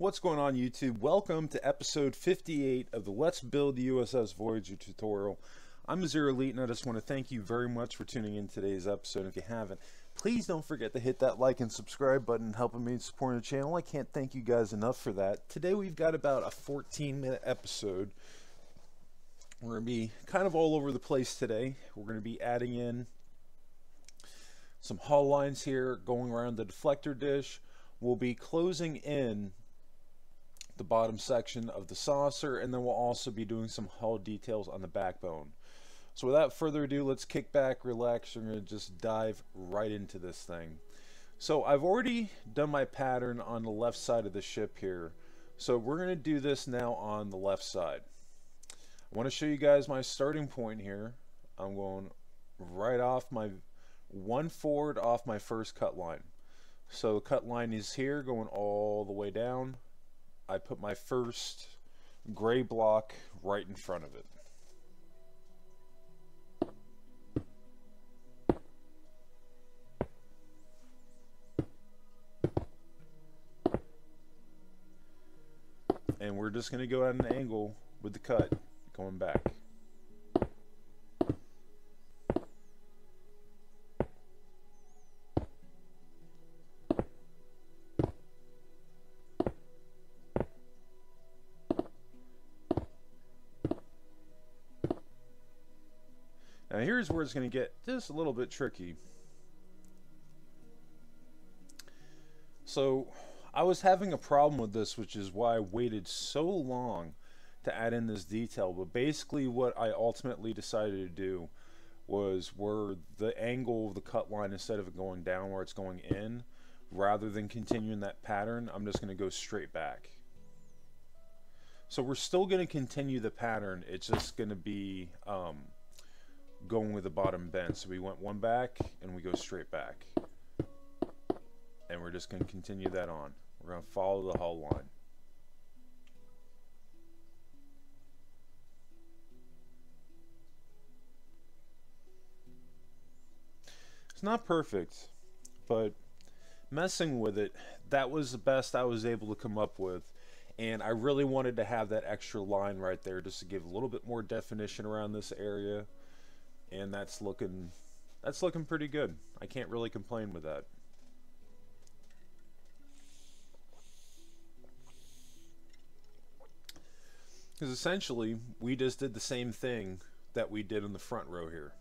What's going on, YouTube? Welcome to episode 58 of the Let's Build the U.S.S. Voyager tutorial. I'm Zero Elite, and I just want to thank you very much for tuning in today's episode. If you haven't, please don't forget to hit that like and subscribe button, helping me support the channel. I can't thank you guys enough for that. Today we've got about a 14-minute episode. We're going to be kind of all over the place today. We're going to be adding in some hull lines here, going around the deflector dish. We'll be closing in the bottom section of the saucer, and then we'll also be doing some hull details on the backbone. So without further ado, let's kick back, relax. We're going to just dive right into this thing. So I've already done my pattern on the left side of the ship here. So we're going to do this now on the left side. I want to show you guys my starting point here. I'm going right off my one forward off my first cut line. So the cut line is here going all the way down. I put my first gray block right in front of it. And we're just going to go at an angle with the cut going back. Now here's where it's going to get just a little bit tricky. So I was having a problem with this, which is why I waited so long to add in this detail. But basically what I ultimately decided to do was where the angle of the cut line, instead of it going down where it's going in, rather than continuing that pattern, I'm just going to go straight back. So we're still going to continue the pattern. It's just going to be going with the bottom bend. So we went one back and we go straight back, and we're just going to continue that on. We're going to follow the hull line. It's not perfect, but messing with it, that was the best I was able to come up with. And I really wanted to have that extra line right there just to give a little bit more definition around this area. And that's looking pretty good. I can't really complain with that. Because essentially we just did the same thing that we did in the front row here.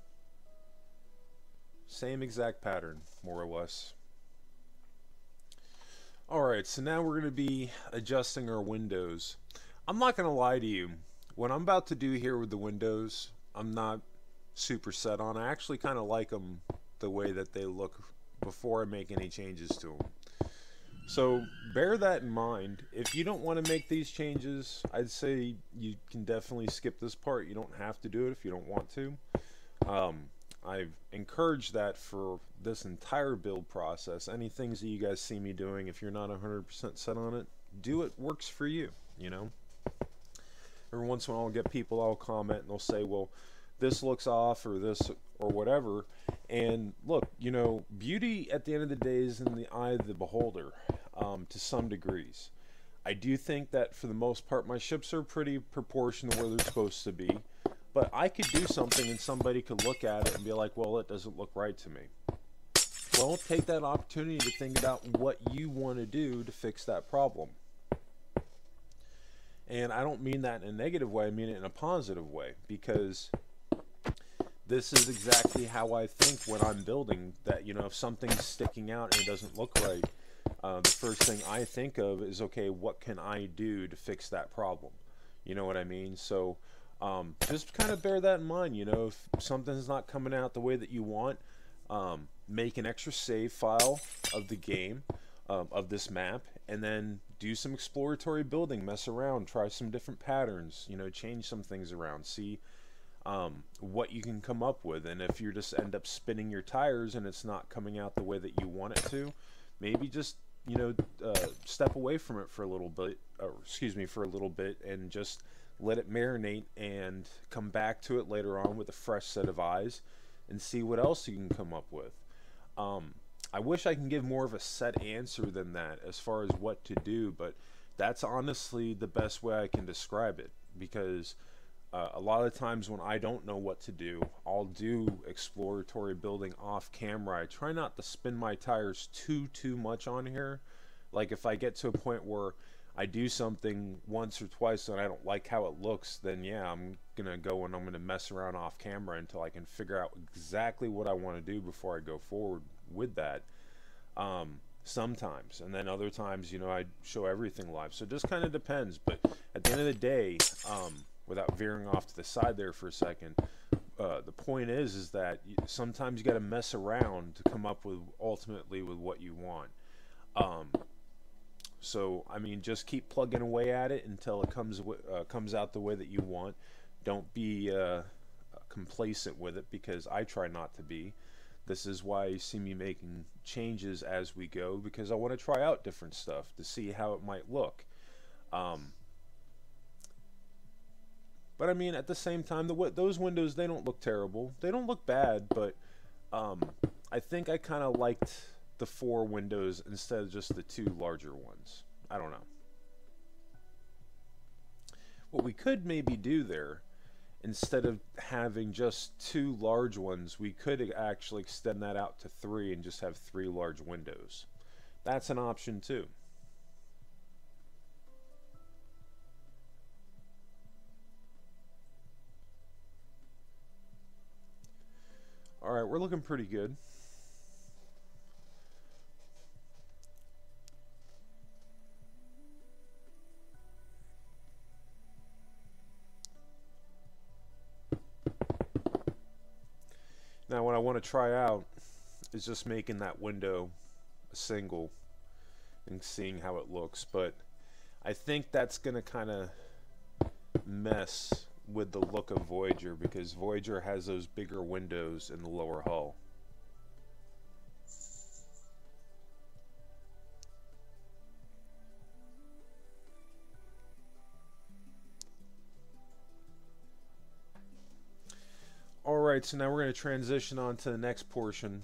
Same exact pattern, more or less. Alright, so now we're going to be adjusting our windows. I'm not going to lie to you. What I'm about to do here with the windows, I'm not super set on. I actually kind of like them the way that they look before I make any changes to them. So bear that in mind. If you don't want to make these changes, I'd say you can definitely skip this part. You don't have to do it if you don't want to. I've encouraged that for this entire build process. Any things that you guys see me doing, if you're not 100% set on it, do it works for you, you know. Every once in a while I'll get people, I'll comment and they'll say, well, this looks off, or this, or whatever. And look, you know, beauty at the end of the day is in the eye of the beholder, to some degrees. I do think that for the most part my ships are pretty proportional where they're supposed to be, but I could do something and somebody could look at it and be like, well, it doesn't look right to me. Well, take that opportunity to think about what you want to do to fix that problem. And I don't mean that in a negative way, I mean it in a positive way, because this is exactly how I think when I'm building. That, you know, if something's sticking out and it doesn't look right, the first thing I think of is, okay, what can I do to fix that problem? You know what I mean? So just kind of bear that in mind. You know, if something's not coming out the way that you want, make an extra save file of the game, of this map, and then do some exploratory building, mess around, try some different patterns, you know, change some things around, see what you can come up with. And if you just end up spinning your tires and it's not coming out the way that you want it to, maybe just, you know, step away from it for a little bit, or excuse me, for a little bit, and just let it marinate and come back to it later on with a fresh set of eyes and see what else you can come up with. I wish I can give more of a set answer than that as far as what to do, but that's honestly the best way I can describe it, because a lot of times when I don't know what to do, I'll do exploratory building off camera. I try not to spin my tires too much on here. Like if I get to a point where I do something once or twice and I don't like how it looks, then yeah, I'm gonna go and I'm gonna mess around off camera until I can figure out exactly what I want to do before I go forward with that. Sometimes, and then other times, you know, I show everything live. So it just kind of depends. But at the end of the day, without veering off to the side there for a second, the point is that sometimes you got to mess around to come up with ultimately with what you want. So I mean, just keep plugging away at it until it comes out the way that you want. Don't be complacent with it, because I try not to be. This is why you see me making changes as we go, because I want to try out different stuff to see how it might look. But I mean, at the same time, those windows, they don't look terrible. They don't look bad, but I think I kind of liked the 4 windows instead of just the 2 larger ones. I don't know. What we could maybe do there, instead of having just 2 large ones, we could actually extend that out to 3 and just have 3 large windows. That's an option too. Alright, we're looking pretty good. Now what I want to try out is just making that window a single and seeing how it looks, but I think that's going to kind of mess with the look of Voyager, because Voyager has those bigger windows in the lower hull. Alright, so now we're going to transition on to the next portion.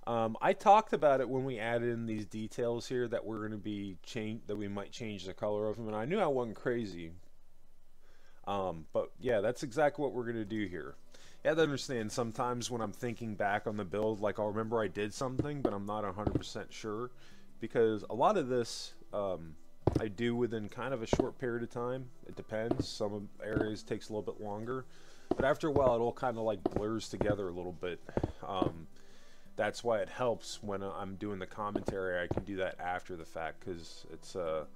I talked about it when we added in these details here that we're going to be that we might change the color of them, and I knew I wasn't crazy. But yeah, that's exactly what we're going to do here. You have to understand, sometimes when I'm thinking back on the build, like I'll remember I did something, but I'm not 100% sure, because a lot of this I do within kind of a short period of time. It depends. Some areas takes a little bit longer. But after a while, it all kind of like blurs together a little bit. That's why it helps when I'm doing the commentary. I can do that after the fact, because it's a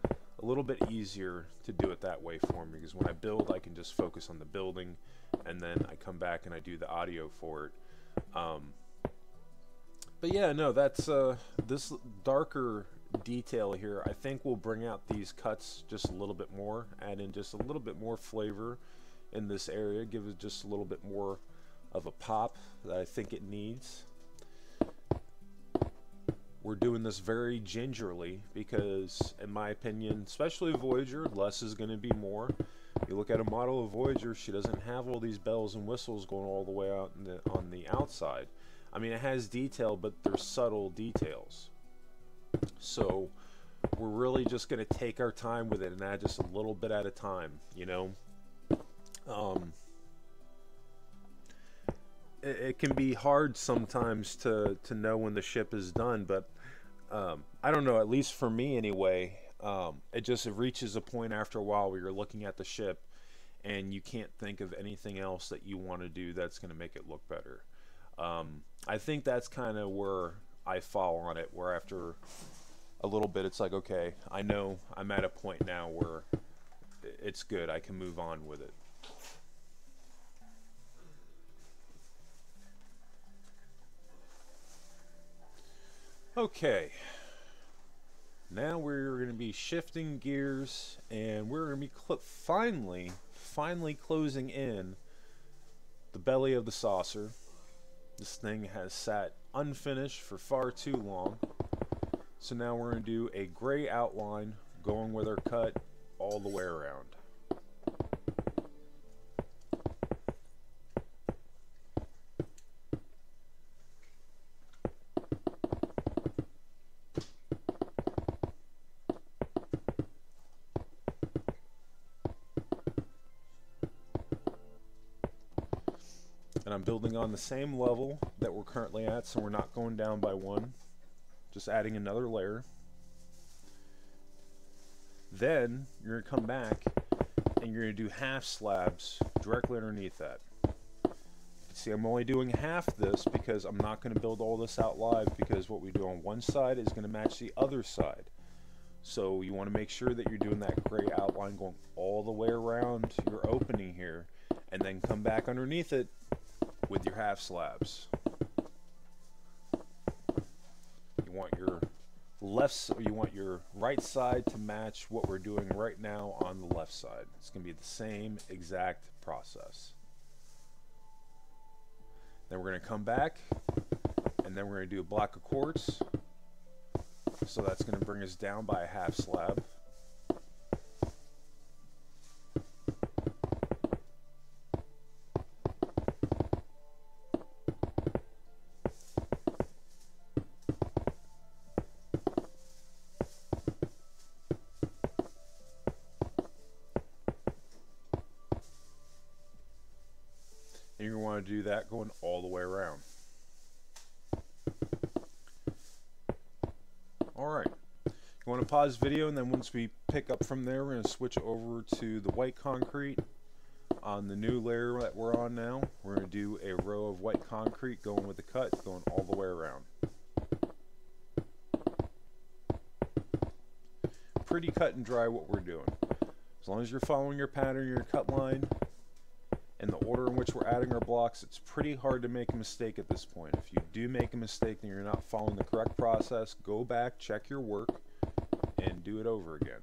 little bit easier to do it that way for me. Because when I build, I can just focus on the building, and then I come back and I do the audio for it. But yeah, no, that's this darker detail here, I think will bring out these cuts just a little bit more, add in just a little bit more flavor in this area, give it just a little bit more of a pop that I think it needs. We're doing this very gingerly because, in my opinion, especially Voyager, less is going to be more. You look at a model of Voyager, she doesn't have all these bells and whistles going all the way out on the outside. I mean, it has detail, but they're subtle details. So we're really just going to take our time with it and add just a little bit at a time, you know. It can be hard sometimes to know when the ship is done, but I don't know, at least for me anyway, it reaches a point after a while where you're looking at the ship and you can't think of anything else that you want to do that's going to make it look better. I think that's kind of where I fall on it, where after a little bit it's like, okay, I know I'm at a point now where it's good, I can move on with it. Okay, now we're going to be shifting gears, and we're going to be finally closing in the belly of the saucer. This thing has sat unfinished for far too long, so now we're going to do a gray outline going with our cut all the way around. And I'm building on the same level that we're currently at, so we're not going down by one, just adding another layer. Then you're going to come back and you're going to do half slabs directly underneath that. See, I'm only doing half this because I'm not going to build all this out live, because what we do on one side is going to match the other side. So you want to make sure that you're doing that gray outline going all the way around your opening here, and then come back underneath it with your half slabs. You want your right side to match what we're doing right now on the left side. It's going to be the same exact process. Then we're going to come back, and then we're going to do a block of quartz. So that's going to bring us down by a half slab. And you're going to want to do that going all the way around. Alright, you want to pause video, and then once we pick up from there, we're going to switch over to the white concrete on the new layer that we're on now. We're going to do a row of white concrete going with the cut, going all the way around. Pretty cut and dry what we're doing. As long as you're following your pattern, your cut line, and the order in which we're adding our blocks, it's pretty hard to make a mistake at this point. If you do make a mistake and you're not following the correct process, go back, check your work, and do it over again.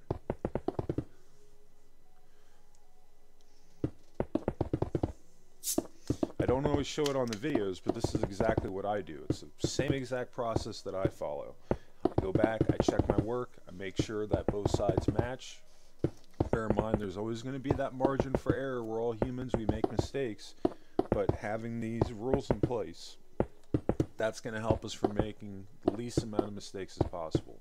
I don't always show it on the videos, but this is exactly what I do. It's the same exact process that I follow. I go back, I check my work, I make sure that both sides match. Bear in mind, there's always going to be that margin for error. We're all humans, we make mistakes, but having these rules in place, that's going to help us from making the least amount of mistakes as possible.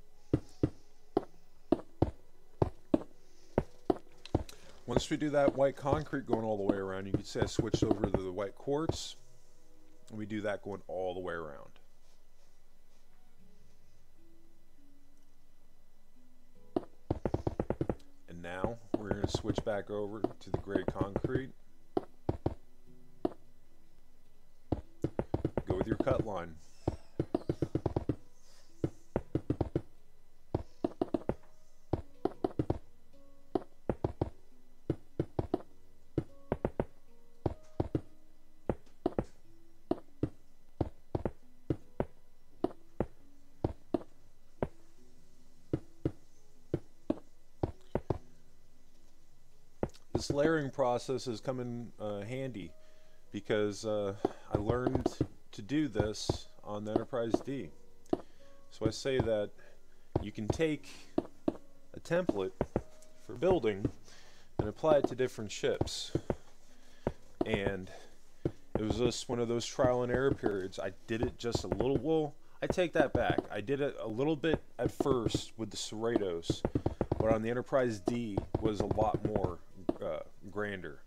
Once we do that white concrete going all the way around, you can see I switched over to the white quartz, and we do that going all the way around. Now we're going to switch back over to the gray concrete. Go with your cut line. This layering process has come in handy because I learned to do this on the Enterprise D. So I say that you can take a template for building and apply it to different ships. And it was just one of those trial and error periods. I did it just a little, well, I take that back. I did it a little bit at first with the Cerritos, but on the Enterprise D was a lot more grander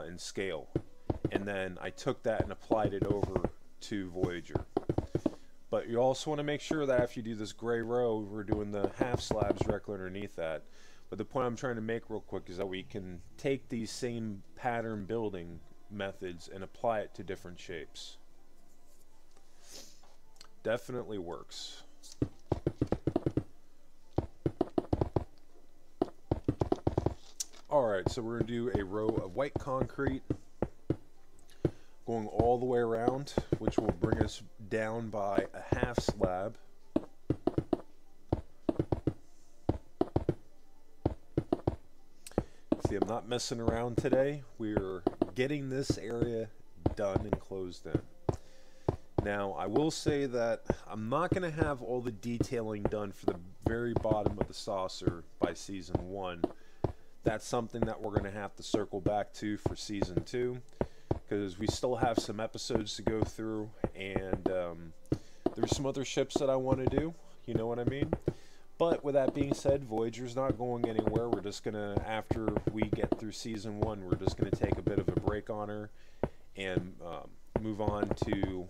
in scale, and then I took that and applied it over to Voyager. But you also want to make sure that after you do this gray row, we're doing the half slabs directly underneath that. But the point I'm trying to make real quick is that we can take these same pattern building methods and apply it to different shapes. Definitely works. Alright, so we're going to do a row of white concrete going all the way around, which will bring us down by a half slab. See, I'm not messing around today. We're getting this area done and closed in. Now, I will say that I'm not going to have all the detailing done for the very bottom of the saucer by Season 1. That's something that we're going to have to circle back to for Season 2, because we still have some episodes to go through, and there's some other ships that I want to do, you know what I mean? But with that being said, Voyager's not going anywhere. We're just going to, after we get through Season 1, we're just going to take a bit of a break on her and move on to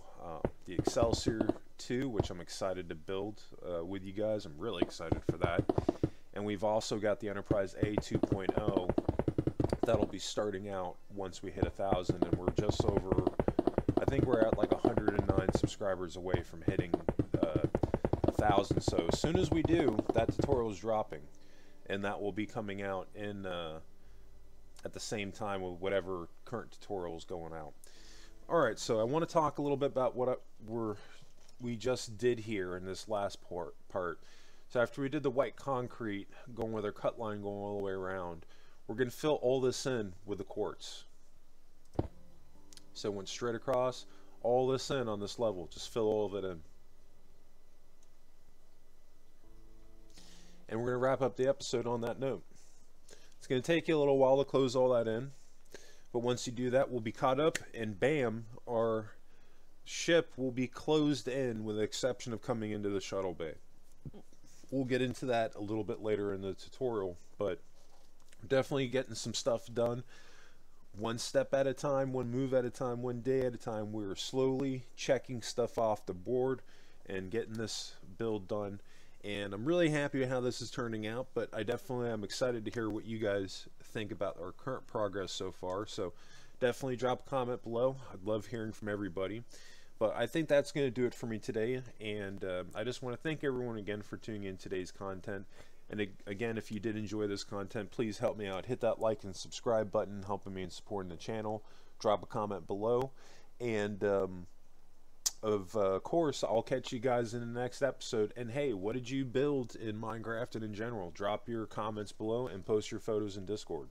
the Excelsior 2, which I'm excited to build with you guys. I'm really excited for that. And we've also got the Enterprise A 2.0 that'll be starting out once we hit 1,000, and we're just over, I think we're at like 109 subscribers away from hitting 1,000. So as soon as we do, that tutorial is dropping, and that will be coming out in at the same time with whatever current tutorial is going out. Alright, so I want to talk a little bit about what we just did here in this last part. So after we did the white concrete, going with our cut line going all the way around, we're going to fill all this in with the quartz. So it went straight across, all this in on this level, just fill all of it in. And we're going to wrap up the episode on that note. It's going to take you a little while to close all that in, but once you do that, we'll be caught up, and bam, our ship will be closed in with the exception of coming into the shuttle bay. We'll get into that a little bit later in the tutorial, but definitely getting some stuff done one step at a time, one move at a time, one day at a time. We're slowly checking stuff off the board and getting this build done, and I'm really happy with how this is turning out, but I definitely am excited to hear what you guys think about our current progress so far. So definitely drop a comment below. I'd love hearing from everybody. But I think that's going to do it for me today, and I just want to thank everyone again for tuning in today's content. And again, if you did enjoy this content, please help me out. Hit that like and subscribe button, helping me in supporting the channel. Drop a comment below. And of course, I'll catch you guys in the next episode. And hey, what did you build in Minecraft and in general? Drop your comments below and post your photos in Discord.